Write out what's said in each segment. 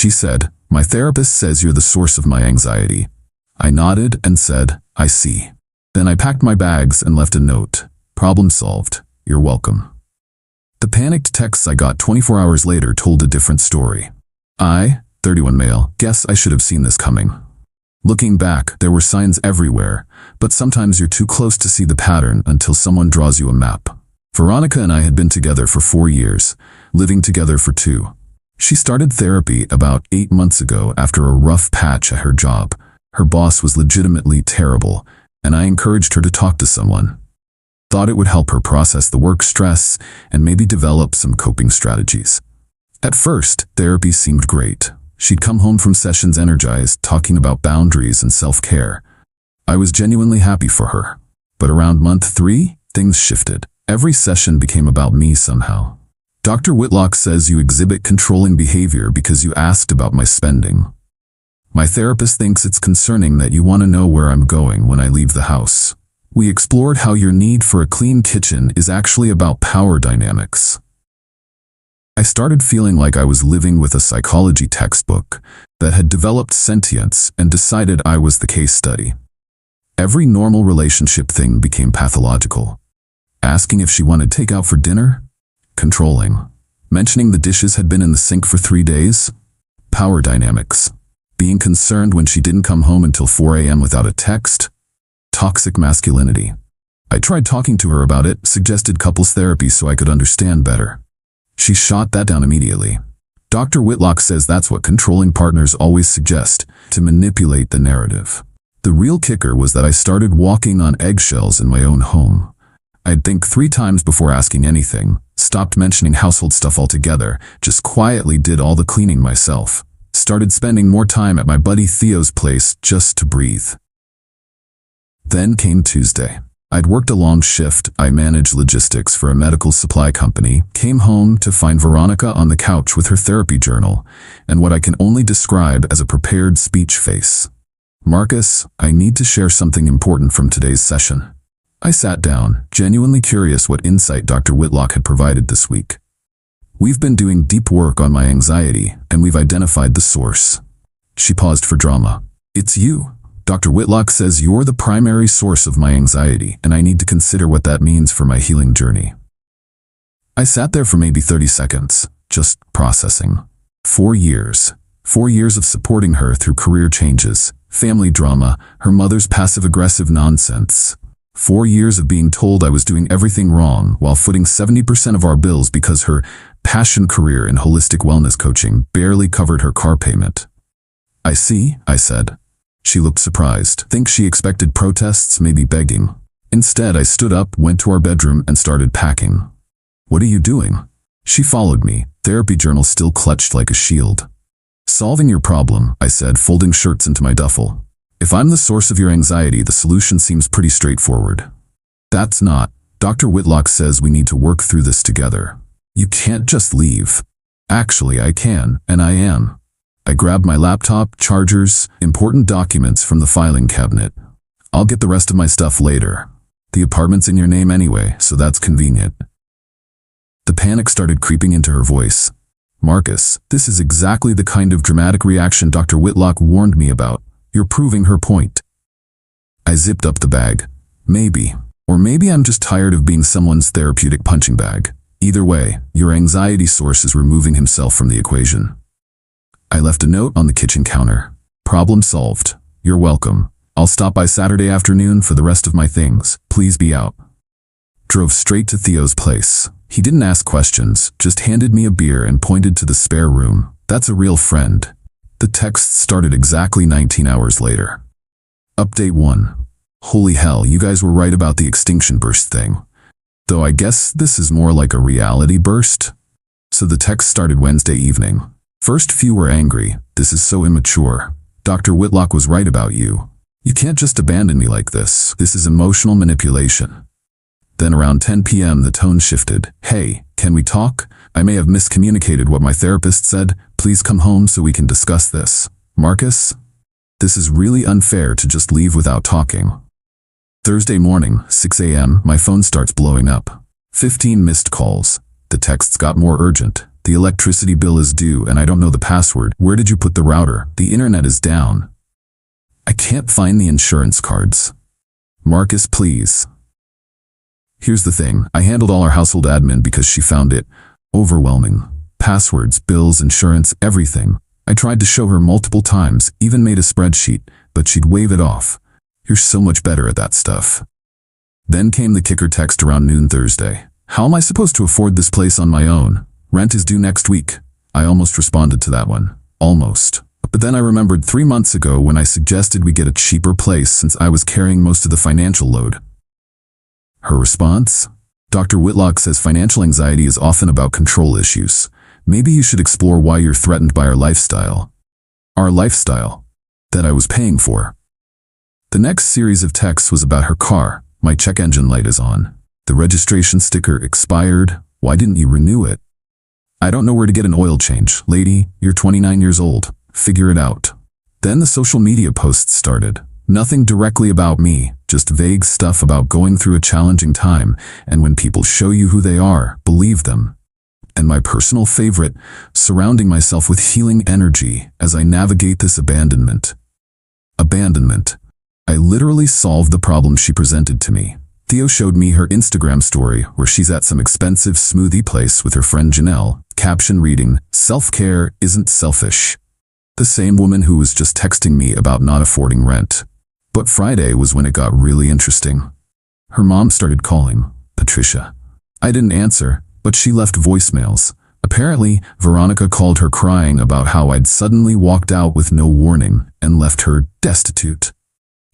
She said, "My therapist says you're the source of my anxiety." I nodded and said, "I see." Then I packed my bags and left a note. "Problem solved. You're welcome." The panicked texts I got 24 hours later told a different story. I, 31 male, guess I should have seen this coming. Looking back, there were signs everywhere, but sometimes you're too close to see the pattern until someone draws you a map. Veronica and I had been together for 4 years, living together for 2. She started therapy about 8 months ago after a rough patch at her job. Her boss was legitimately terrible, and I encouraged her to talk to someone. Thought it would help her process the work stress and maybe develop some coping strategies. At first, therapy seemed great. She'd come home from sessions energized, talking about boundaries and self-care. I was genuinely happy for her. But around month 3, things shifted. Every session became about me somehow. "Dr. Whitlock says you exhibit controlling behavior because you asked about my spending. My therapist thinks it's concerning that you want to know where I'm going when I leave the house. We explored how your need for a clean kitchen is actually about power dynamics." I started feeling like I was living with a psychology textbook that had developed sentience and decided I was the case study. Every normal relationship thing became pathological. Asking if she wanted takeout for dinner? Controlling. Mentioning the dishes had been in the sink for 3 days? Power dynamics. Being concerned when she didn't come home until 4 a.m. without a text? Toxic masculinity. I tried talking to her about it, suggested couples therapy so I could understand better. She shot that down immediately. Dr. Whitlock says that's what controlling partners always suggest, to manipulate the narrative. The real kicker was that I started walking on eggshells in my own home. I'd think 3 times before asking anything, stopped mentioning household stuff altogether, just quietly did all the cleaning myself. Started spending more time at my buddy Theo's place just to breathe. Then came Tuesday. I'd worked a long shift. I managed logistics for a medical supply company, came home to find Veronica on the couch with her therapy journal, and what I can only describe as a prepared speech face. "Marcus, I need to share something important from today's session." I sat down, genuinely curious what insight Dr. Whitlock had provided this week. "We've been doing deep work on my anxiety, and we've identified the source." She paused for drama. "It's you. Dr. Whitlock says you're the primary source of my anxiety, and I need to consider what that means for my healing journey." I sat there for maybe 30 seconds, just processing. 4 years. 4 years of supporting her through career changes, family drama, her mother's passive-aggressive nonsense. 4 years of being told I was doing everything wrong while footing 70% of our bills because her passion career in holistic wellness coaching barely covered her car payment. "I see," I said. She looked surprised. Think she expected protests, maybe begging. Instead, I stood up, went to our bedroom, and started packing. "What are you doing?" She followed me, therapy journal still clutched like a shield. "Solving your problem," I said, folding shirts into my duffel. "If I'm the source of your anxiety, the solution seems pretty straightforward." "That's not. Dr. Whitlock says we need to work through this together. You can't just leave." "Actually, I can, and I am." I grabbed my laptop, chargers, important documents from the filing cabinet. "I'll get the rest of my stuff later. The apartment's in your name anyway, so that's convenient." The panic started creeping into her voice. "Marcus, this is exactly the kind of dramatic reaction Dr. Whitlock warned me about. You're proving her point." I zipped up the bag. Maybe. Or maybe I'm just tired of being someone's therapeutic punching bag. Either way, your anxiety source is removing himself from the equation. I left a note on the kitchen counter. "Problem solved. You're welcome. I'll stop by Saturday afternoon for the rest of my things. Please be out." Drove straight to Theo's place. He didn't ask questions, just handed me a beer and pointed to the spare room. "That's a real friend." The text started exactly 19 hours later. Update 1. Holy hell, you guys were right about the extinction burst thing. Though I guess this is more like a reality burst. So the text started Wednesday evening. "First few were angry. This is so immature. Dr. Whitlock was right about you. You can't just abandon me like this. This is emotional manipulation." Then around 10 p.m. the tone shifted. "Hey, can we talk? I may have miscommunicated what my therapist said. Please come home so we can discuss this. Marcus, this is really unfair to just leave without talking." Thursday morning, 6 a.m., my phone starts blowing up. 15 missed calls. The texts got more urgent. The electricity bill is due and I don't know the password. Where did you put the router? The internet is down. I can't find the insurance cards. Marcus, please. Here's the thing. I handled all our household admin because she found it overwhelming. Passwords, bills, insurance, everything. I tried to show her multiple times, even made a spreadsheet, but she'd wave it off. You're so much better at that stuff. Then came the kicker text around noon Thursday. How am I supposed to afford this place on my own? Rent is due next week. I almost responded to that one. Almost. But then I remembered 3 months ago when I suggested we get a cheaper place since I was carrying most of the financial load. Her response? Dr. Whitlock says financial anxiety is often about control issues. Maybe you should explore why you're threatened by our lifestyle. Our lifestyle. That I was paying for. The next series of texts was about her car. My check engine light is on. The registration sticker expired. Why didn't you renew it? I don't know where to get an oil change. Lady, you're 29 years old. Figure it out. Then the social media posts started. Nothing directly about me, just vague stuff about going through a challenging time, and when people show you who they are, believe them. And my personal favorite, surrounding myself with healing energy as I navigate this abandonment. Abandonment. I literally solved the problem she presented to me. Theo showed me her Instagram story where she's at some expensive smoothie place with her friend Janelle, caption reading, "Self-care isn't selfish." The same woman who was just texting me about not affording rent. But Friday was when it got really interesting. Her mom started calling, Patricia. I didn't answer, but she left voicemails. Apparently, Veronica called her crying about how I'd suddenly walked out with no warning and left her destitute.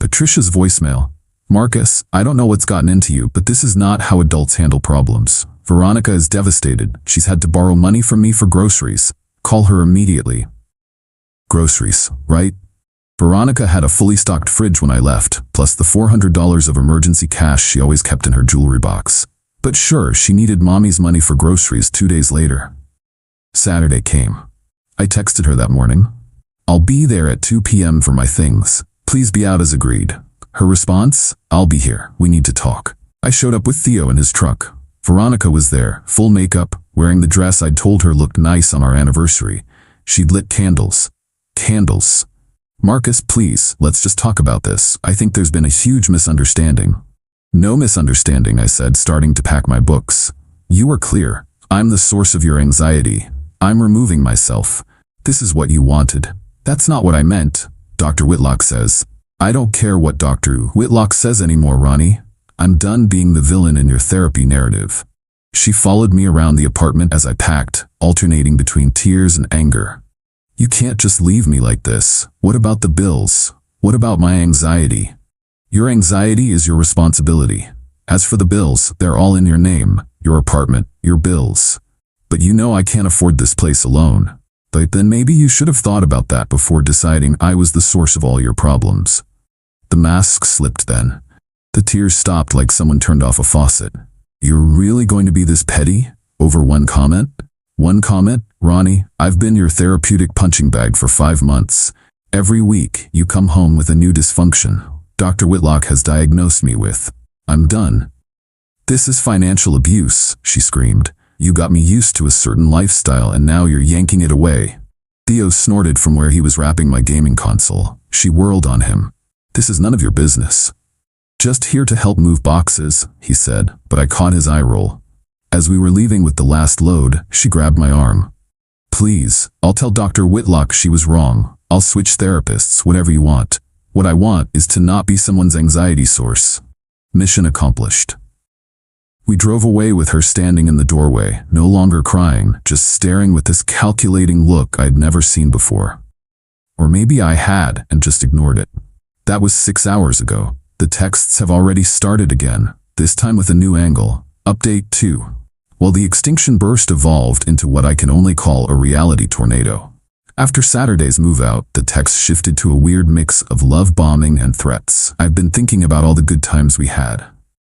Patricia's voicemail. Marcus, I don't know what's gotten into you, but this is not how adults handle problems. Veronica is devastated. She's had to borrow money from me for groceries. Call her immediately. Groceries, right? Veronica had a fully stocked fridge when I left, plus the $400 of emergency cash she always kept in her jewelry box. But sure, she needed mommy's money for groceries 2 days later. Saturday came. I texted her that morning. I'll be there at 2 p.m. for my things. Please be out as agreed. Her response? I'll be here. We need to talk. I showed up with Theo in his truck. Veronica was there, full makeup, wearing the dress I'd told her looked nice on our anniversary. She'd lit candles. Candles. Marcus, please, let's just talk about this. I think there's been a huge misunderstanding. No misunderstanding, I said, starting to pack my books. You were clear. I'm the source of your anxiety. I'm removing myself. This is what you wanted. That's not what I meant, Dr. Whitlock says. I don't care what Dr. Whitlock says anymore, Ronnie. I'm done being the villain in your therapy narrative. She followed me around the apartment as I packed, alternating between tears and anger. You can't just leave me like this. What about the bills? What about my anxiety? Your anxiety is your responsibility. As for the bills, they're all in your name, your apartment, your bills. But you know I can't afford this place alone. But then maybe you should have thought about that before deciding I was the source of all your problems. The mask slipped then. The tears stopped like someone turned off a faucet. You're really going to be this petty? Over one comment? One comment? Ronnie, I've been your therapeutic punching bag for 5 months. Every week, you come home with a new dysfunction Dr. Whitlock has diagnosed me with. I'm done. This is financial abuse, she screamed. You got me used to a certain lifestyle and now you're yanking it away. Theo snorted from where he was wrapping my gaming console. She whirled on him. This is none of your business. Just here to help move boxes, he said, but I caught his eye roll. As we were leaving with the last load, she grabbed my arm. Please, I'll tell Dr. Whitlock she was wrong. I'll switch therapists, whatever you want. What I want is to not be someone's anxiety source. Mission accomplished. We drove away with her standing in the doorway, no longer crying, just staring with this calculating look I'd never seen before. Or maybe I had and just ignored it. That was 6 hours ago. The texts have already started again, this time with a new angle. Update 2. Well, the extinction burst evolved into what I can only call a reality tornado. After Saturday's move out, the text shifted to a weird mix of love bombing and threats. I've been thinking about all the good times we had.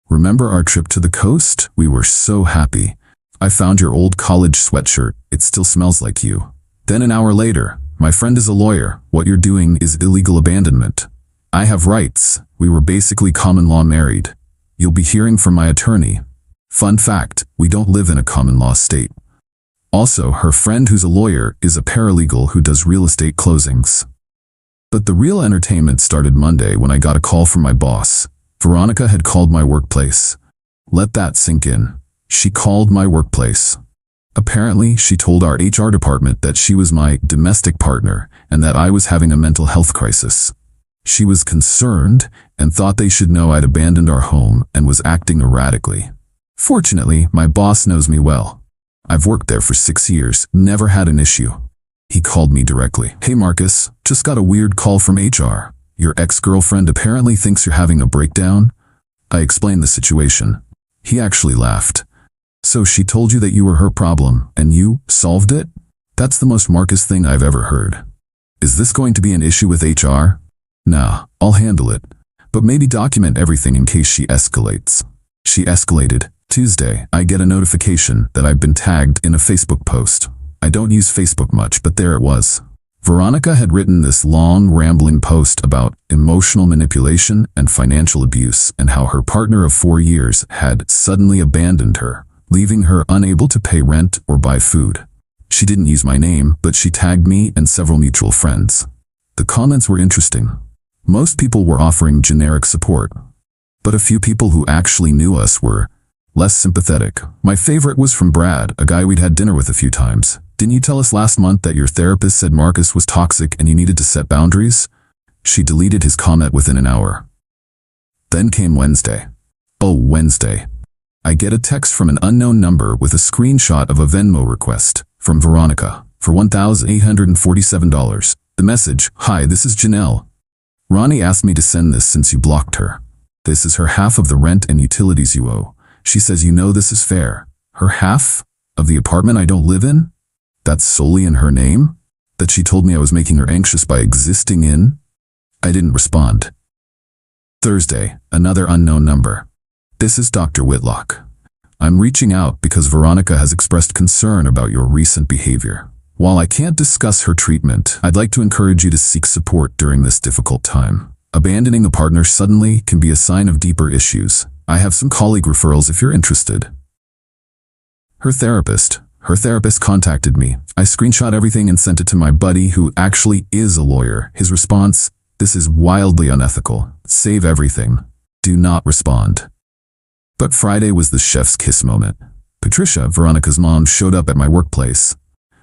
Remember our trip to the coast? We were so happy. I found your old college sweatshirt. It still smells like you. Then an hour later, my friend is a lawyer. What you're doing is illegal abandonment. I have rights. We were basically common law married. You'll be hearing from my attorney. Fun fact, we don't live in a common law state. Also, her friend who's a lawyer is a paralegal who does real estate closings. But the real entertainment started Monday when I got a call from my boss. Veronica had called my workplace. Let that sink in. She called my workplace. Apparently, she told our HR department that she was my domestic partner and that I was having a mental health crisis. She was concerned and thought they should know I'd abandoned our home and was acting erratically. Fortunately, my boss knows me well. I've worked there for 6 years, never had an issue. He called me directly. Hey Marcus, just got a weird call from HR. Your ex-girlfriend apparently thinks you're having a breakdown. I explained the situation. He actually laughed. So she told you that you were her problem, and you solved it? That's the most Marcus thing I've ever heard. Is this going to be an issue with HR? Nah, I'll handle it. But maybe document everything in case she escalates. She escalated. Tuesday, I get a notification that I've been tagged in a Facebook post. I don't use Facebook much, but there it was. Veronica had written this long, rambling post about emotional manipulation and financial abuse and how her partner of 4 years had suddenly abandoned her, leaving her unable to pay rent or buy food. She didn't use my name, but she tagged me and several mutual friends. The comments were interesting. Most people were offering generic support, but a few people who actually knew us were less sympathetic. My favorite was from Brad, a guy we'd had dinner with a few times. Didn't you tell us last month that your therapist said Marcus was toxic and you needed to set boundaries? She deleted his comment within an hour. Then came Wednesday. Oh, Wednesday. I get a text from an unknown number with a screenshot of a Venmo request from Veronica for $1,847. The message, "Hi, this is Janelle. Ronnie asked me to send this since you blocked her. This is her half of the rent and utilities you owe. She says you know this is fair. Her half of the apartment I don't live in? That's solely in her name? That she told me I was making her anxious by existing in?" I didn't respond. Thursday, another unknown number. This is Dr. Whitlock. I'm reaching out because Veronica has expressed concern about your recent behavior. While I can't discuss her treatment, I'd like to encourage you to seek support during this difficult time. Abandoning a partner suddenly can be a sign of deeper issues. I have some colleague referrals if you're interested. Her therapist contacted me. I screenshot everything and sent it to my buddy who actually is a lawyer. His response, "This is wildly unethical. Save everything. Do not respond." But Friday was the chef's kiss moment. Patricia, Veronica's mom, showed up at my workplace.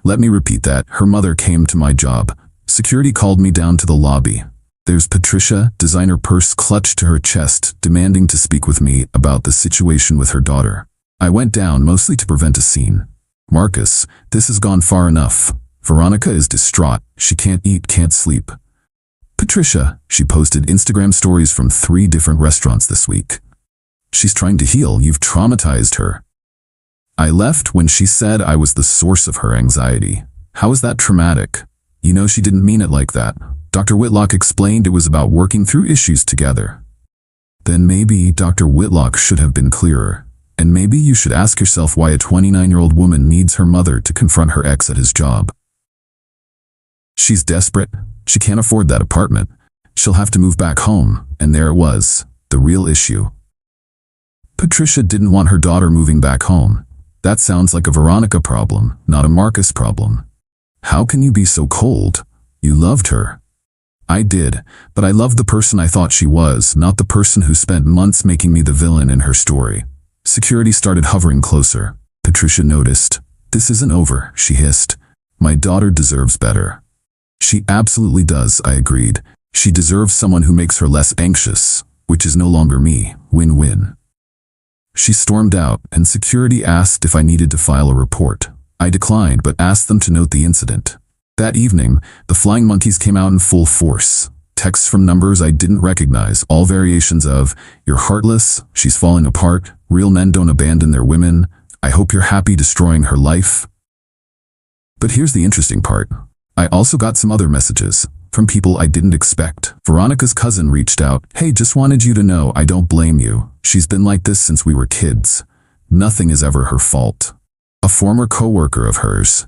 Let me repeat that. Her mother came to my job. Security called me down to the lobby. There's Patricia, designer purse clutched to her chest, demanding to speak with me about the situation with her daughter. I went down mostly to prevent a scene. Marcus, this has gone far enough. Veronica is distraught. She can't eat, can't sleep. Patricia, she posted Instagram stories from 3 different restaurants this week. She's trying to heal. You've traumatized her. I left when she said I was the source of her anxiety. How is that traumatic? You know she didn't mean it like that. Dr. Whitlock explained it was about working through issues together. Then maybe Dr. Whitlock should have been clearer. And maybe you should ask yourself why a 29-year-old woman needs her mother to confront her ex at his job. She's desperate. She can't afford that apartment. She'll have to move back home. And there it was, the real issue. Patricia didn't want her daughter moving back home. That sounds like a Veronica problem, not a Marcus problem. How can you be so cold? You loved her. I did, but I loved the person I thought she was, not the person who spent months making me the villain in her story. Security started hovering closer. Patricia noticed. This isn't over, she hissed. My daughter deserves better. She absolutely does, I agreed. She deserves someone who makes her less anxious, which is no longer me. Win-win. She stormed out, and security asked if I needed to file a report. I declined, but asked them to note the incident. That evening, the flying monkeys came out in full force. Texts from numbers I didn't recognize, all variations of, "You're heartless," "She's falling apart," "Real men don't abandon their women," "I hope you're happy destroying her life." But here's the interesting part. I also got some other messages from people I didn't expect. Veronica's cousin reached out. "Hey, just wanted you to know I don't blame you. She's been like this since we were kids. Nothing is ever her fault." A former coworker of hers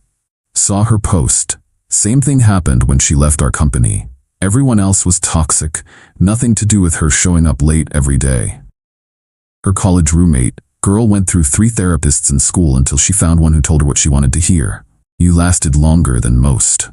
saw her post. Same thing happened when she left our company. Everyone else was toxic, nothing to do with her showing up late every day. Her college roommate Girl went through 3 therapists in school until she found one who told her what she wanted to hear. You lasted longer than most.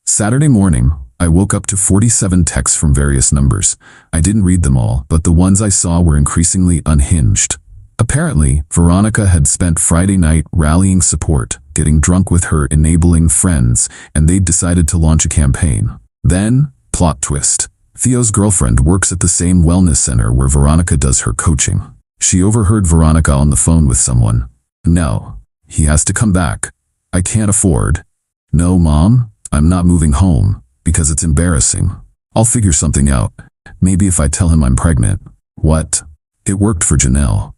Saturday morning, I woke up to 47 texts from various numbers. I didn't read them all, but the ones I saw were increasingly unhinged. Apparently, Veronica had spent Friday night rallying support, getting drunk with her enabling friends, and they'd decided to launch a campaign. Then, plot twist. Theo's girlfriend works at the same wellness center where Veronica does her coaching. She overheard Veronica on the phone with someone. No, he has to come back. I can't afford. No, Mom, I'm not moving home, because it's embarrassing. I'll figure something out. Maybe if I tell him I'm pregnant. What? It worked for Janelle.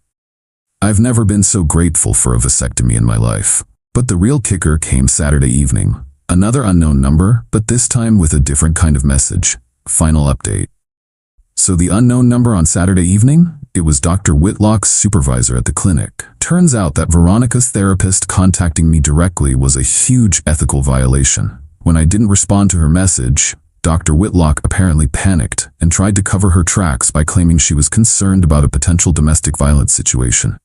I've never been so grateful for a vasectomy in my life. But the real kicker came Saturday evening. Another unknown number, but this time with a different kind of message. Final update. So the unknown number on Saturday evening? It was Dr. Whitlock's supervisor at the clinic. Turns out that Veronica's therapist contacting me directly was a huge ethical violation. When I didn't respond to her message, Dr. Whitlock apparently panicked and tried to cover her tracks by claiming she was concerned about a potential domestic violence situation.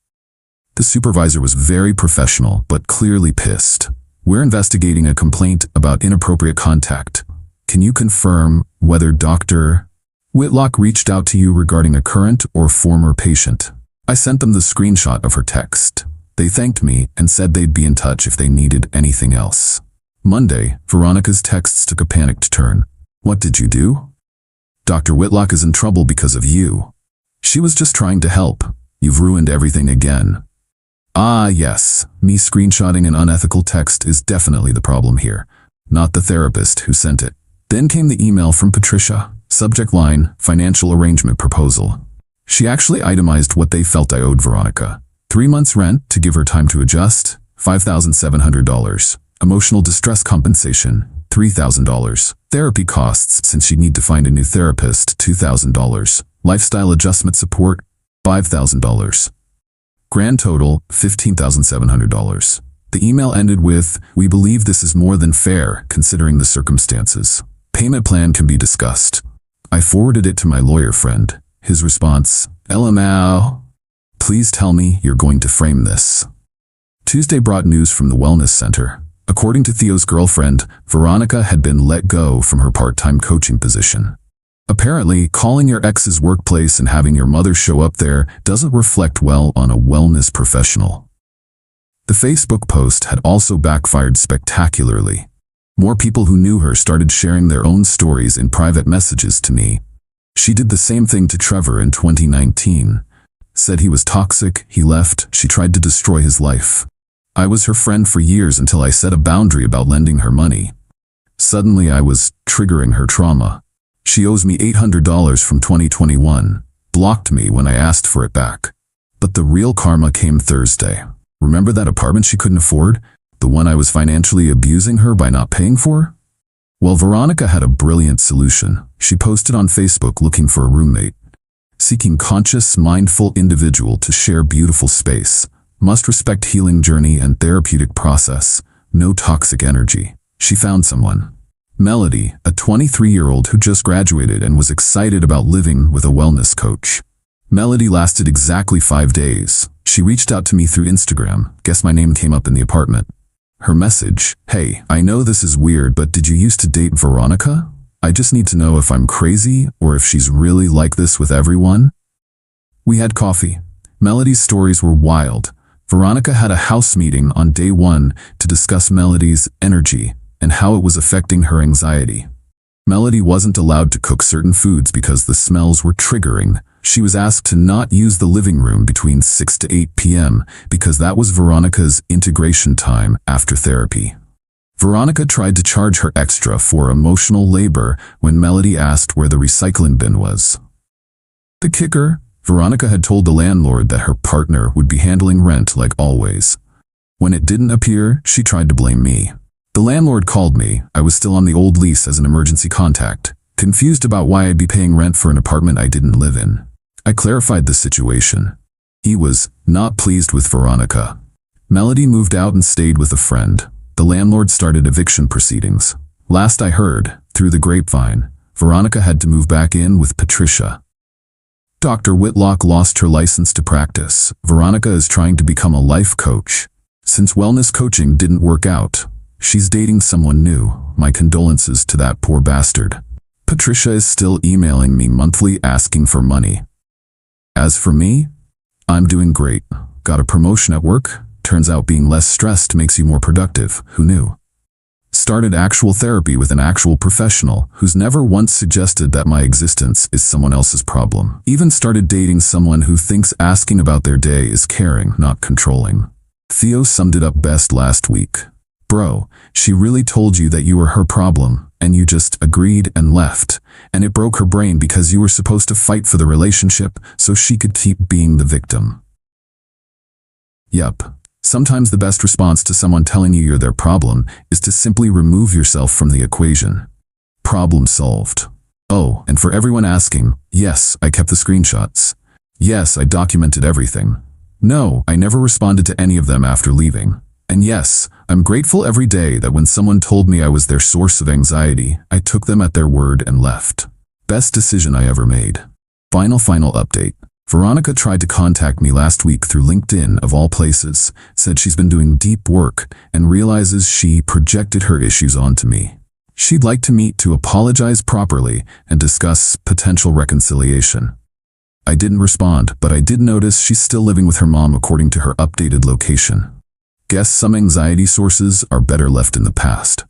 The supervisor was very professional, but clearly pissed. We're investigating a complaint about inappropriate contact. Can you confirm whether Dr. Whitlock reached out to you regarding a current or former patient? I sent them the screenshot of her text. They thanked me and said they'd be in touch if they needed anything else. Monday, Veronica's texts took a panicked turn. What did you do? Dr. Whitlock is in trouble because of you. She was just trying to help. You've ruined everything again. Ah, yes, me screenshotting an unethical text is definitely the problem here, not the therapist who sent it. Then came the email from Patricia. Subject line, financial arrangement proposal. She actually itemized what they felt I owed Veronica. 3 months rent to give her time to adjust, $5,700. Emotional distress compensation, $3,000. Therapy costs since she'd need to find a new therapist, $2,000. Lifestyle adjustment support, $5,000. Grand total, $15,700. The email ended with, "We believe this is more than fair, considering the circumstances. Payment plan can be discussed." I forwarded it to my lawyer friend. His response, "LMAO. Please tell me you're going to frame this." Tuesday brought news from the wellness center. According to Theo's girlfriend, Veronica had been let go from her part-time coaching position. Apparently, calling your ex's workplace and having your mother show up there doesn't reflect well on a wellness professional. The Facebook post had also backfired spectacularly. More people who knew her started sharing their own stories in private messages to me. She did the same thing to Trevor in 2019. Said he was toxic, he left, she tried to destroy his life. I was her friend for years until I set a boundary about lending her money. Suddenly I was triggering her trauma. She owes me $800 from 2021, blocked me when I asked for it back. But the real karma came Thursday. Remember that apartment she couldn't afford? The one I was financially abusing her by not paying for? Well, Veronica had a brilliant solution. She posted on Facebook looking for a roommate. Seeking conscious, mindful individual to share beautiful space. Must respect healing journey and therapeutic process. No toxic energy. She found someone. Melody, a 23-year-old who just graduated and was excited about living with a wellness coach. Melody lasted exactly 5 days. She reached out to me through Instagram. Guess my name came up in the apartment. Her message, "Hey, I know this is weird, but did you used to date Veronica? I just need to know if I'm crazy or if she's really like this with everyone." We had coffee. Melody's stories were wild. Veronica had a house meeting on day 1 to discuss Melody's energy and how it was affecting her anxiety. Melody wasn't allowed to cook certain foods because the smells were triggering. She was asked to not use the living room between 6 to 8 p.m. because that was Veronica's integration time after therapy. Veronica tried to charge her extra for emotional labor when Melody asked where the recycling bin was. The kicker, Veronica had told the landlord that her partner would be handling rent like always. When it didn't appear, she tried to blame me. The landlord called me. I was still on the old lease as an emergency contact, confused about why I'd be paying rent for an apartment I didn't live in. I clarified the situation. He was not pleased with Veronica. Melody moved out and stayed with a friend. The landlord started eviction proceedings. Last I heard, through the grapevine, Veronica had to move back in with Patricia. Dr. Whitlock lost her license to practice. Veronica is trying to become a life coach. Since wellness coaching didn't work out, she's dating someone new. My condolences to that poor bastard. Patricia is still emailing me monthly asking for money. As for me, I'm doing great. Got a promotion at work. Turns out being less stressed makes you more productive. Who knew? Started actual therapy with an actual professional who's never once suggested that my existence is someone else's problem. Even started dating someone who thinks asking about their day is caring, not controlling. Theo summed it up best last week. Bro, she really told you that you were her problem, and you just agreed and left, and it broke her brain because you were supposed to fight for the relationship so she could keep being the victim. Yup. Sometimes the best response to someone telling you you're their problem is to simply remove yourself from the equation. Problem solved. Oh, and for everyone asking, yes, I kept the screenshots. Yes, I documented everything. No, I never responded to any of them after leaving. And yes, I'm grateful every day that when someone told me I was their source of anxiety, I took them at their word and left. Best decision I ever made. Final update. Veronica tried to contact me last week through LinkedIn of all places, said she's been doing deep work and realizes she projected her issues onto me. She'd like to meet to apologize properly and discuss potential reconciliation. I didn't respond, but I did notice she's still living with her mom according to her updated location. Guess some anxiety sources are better left in the past.